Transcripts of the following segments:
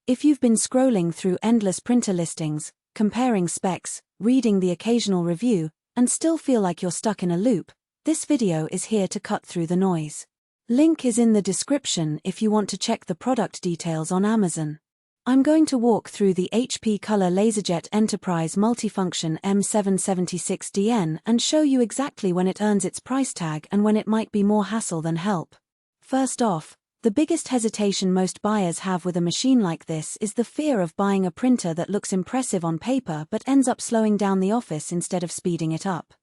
If you've been scrolling through endless printer listings, comparing specs, reading the occasional review, and still feel like you're stuck in a loop, this video is here to cut through the noise. Link is in the description if you want to check the product details on Amazon. I'm going to walk through the HP Color LaserJet Enterprise Multifunction M776DN and show you exactly when it earns its price tag and when it might be more hassle than help. First off, the biggest hesitation most buyers have with a machine like this is the fear of buying a printer that looks impressive on paper but ends up slowing down the office instead of speeding it up.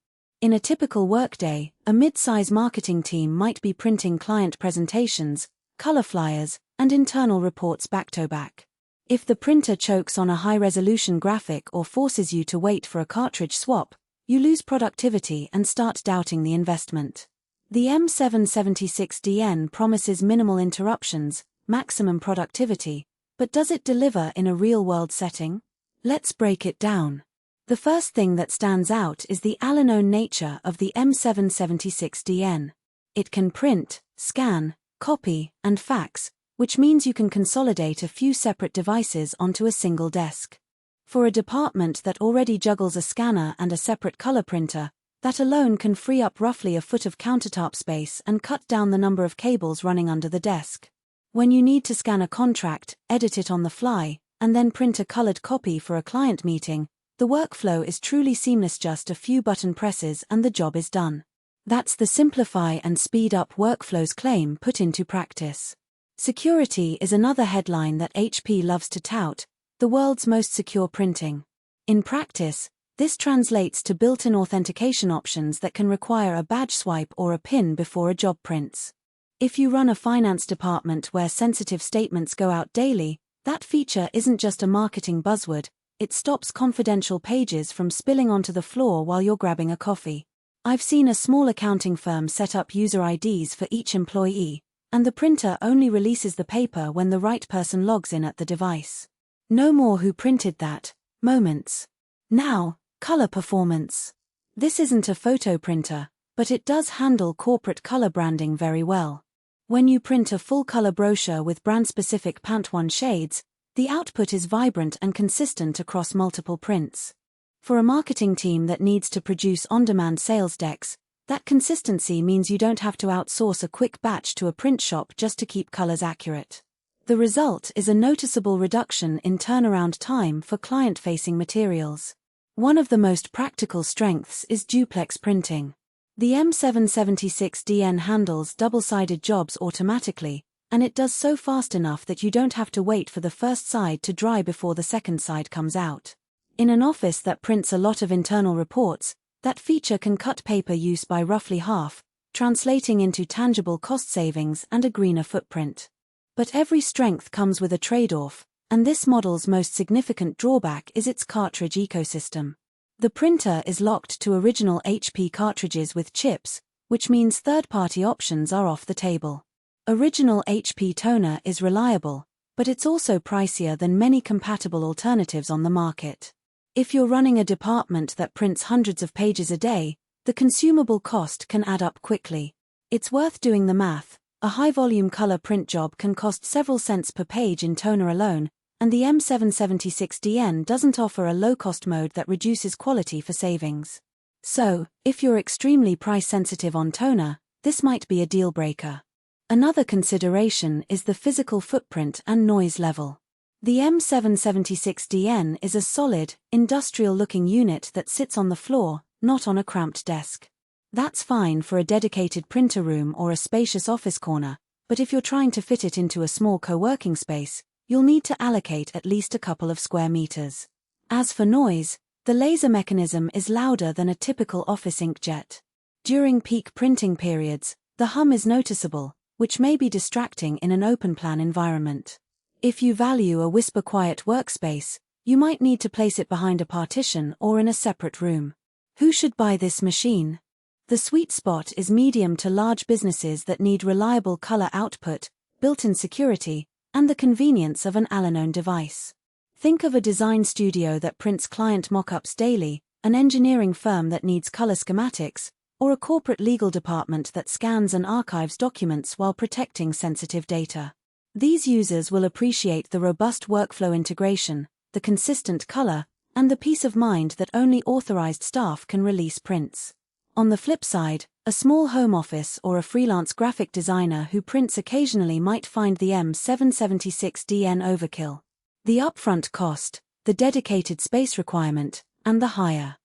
In a typical workday, a mid-size marketing team might be printing client presentations, color flyers, and internal reports back-to-back. If the printer chokes on a high-resolution graphic or forces you to wait for a cartridge swap, you lose productivity and start doubting the investment. The M776DN promises minimal interruptions, maximum productivity, but does it deliver in a real-world setting? Let's break it down. The first thing that stands out is the all-in-one nature of the M776DN. It can print, scan, copy, and fax, which means you can consolidate a few separate devices onto a single desk. For a department that already juggles a scanner and a separate color printer, that alone can free up roughly a foot of countertop space and cut down the number of cables running under the desk. When you need to scan a contract, edit it on the fly, and then print a colored copy for a client meeting, the workflow is truly seamless. Just a few button presses and the job is done. That's the simplify and speed up workflows claim put into practice. Security is another headline that HP loves to tout, the world's most secure printing. In practice, this translates to built-in authentication options that can require a badge swipe or a PIN before a job prints. If you run a finance department where sensitive statements go out daily, that feature isn't just a marketing buzzword, it stops confidential pages from spilling onto the floor while you're grabbing a coffee. I've seen a small accounting firm set up user IDs for each employee, and the printer only releases the paper when the right person logs in at the device. No more "who printed that" moments. Now, color performance. This isn't a photo printer, but it does handle corporate color branding very well. When you print a full-color brochure with brand-specific Pantone shades, the output is vibrant and consistent across multiple prints. For a marketing team that needs to produce on-demand sales decks, that consistency means you don't have to outsource a quick batch to a print shop just to keep colors accurate. The result is a noticeable reduction in turnaround time for client-facing materials. One of the most practical strengths is duplex printing. The M776DN handles double-sided jobs automatically, and it does so fast enough that you don't have to wait for the first side to dry before the second side comes out. In an office that prints a lot of internal reports, that feature can cut paper use by roughly half, translating into tangible cost savings and a greener footprint. But every strength comes with a trade-off, and this model's most significant drawback is its cartridge ecosystem. The printer is locked to original HP cartridges with chips, which means third-party options are off the table. Original HP toner is reliable, but it's also pricier than many compatible alternatives on the market. If you're running a department that prints hundreds of pages a day, the consumable cost can add up quickly. It's worth doing the math. A high-volume color print job can cost several cents per page in toner alone, and the M776DN doesn't offer a low-cost mode that reduces quality for savings. So, if you're extremely price-sensitive on toner, this might be a deal-breaker. Another consideration is the physical footprint and noise level. The M776DN is a solid, industrial-looking unit that sits on the floor, not on a cramped desk. That's fine for a dedicated printer room or a spacious office corner, but if you're trying to fit it into a small co-working space, you'll need to allocate at least a couple of square meters. As for noise, the laser mechanism is louder than a typical office inkjet. During peak printing periods, the hum is noticeable, which may be distracting in an open-plan environment. If you value a whisper-quiet workspace, you might need to place it behind a partition or in a separate room. Who should buy this machine? The sweet spot is medium to large businesses that need reliable color output, built-in security, and the convenience of an all-in-one device. Think of a design studio that prints client mock-ups daily, an engineering firm that needs color schematics, or a corporate legal department that scans and archives documents while protecting sensitive data. These users will appreciate the robust workflow integration, the consistent color, and the peace of mind that only authorized staff can release prints. On the flip side, a small home office or a freelance graphic designer who prints occasionally might find the M776DN overkill. The upfront cost, the dedicated space requirement, and the higher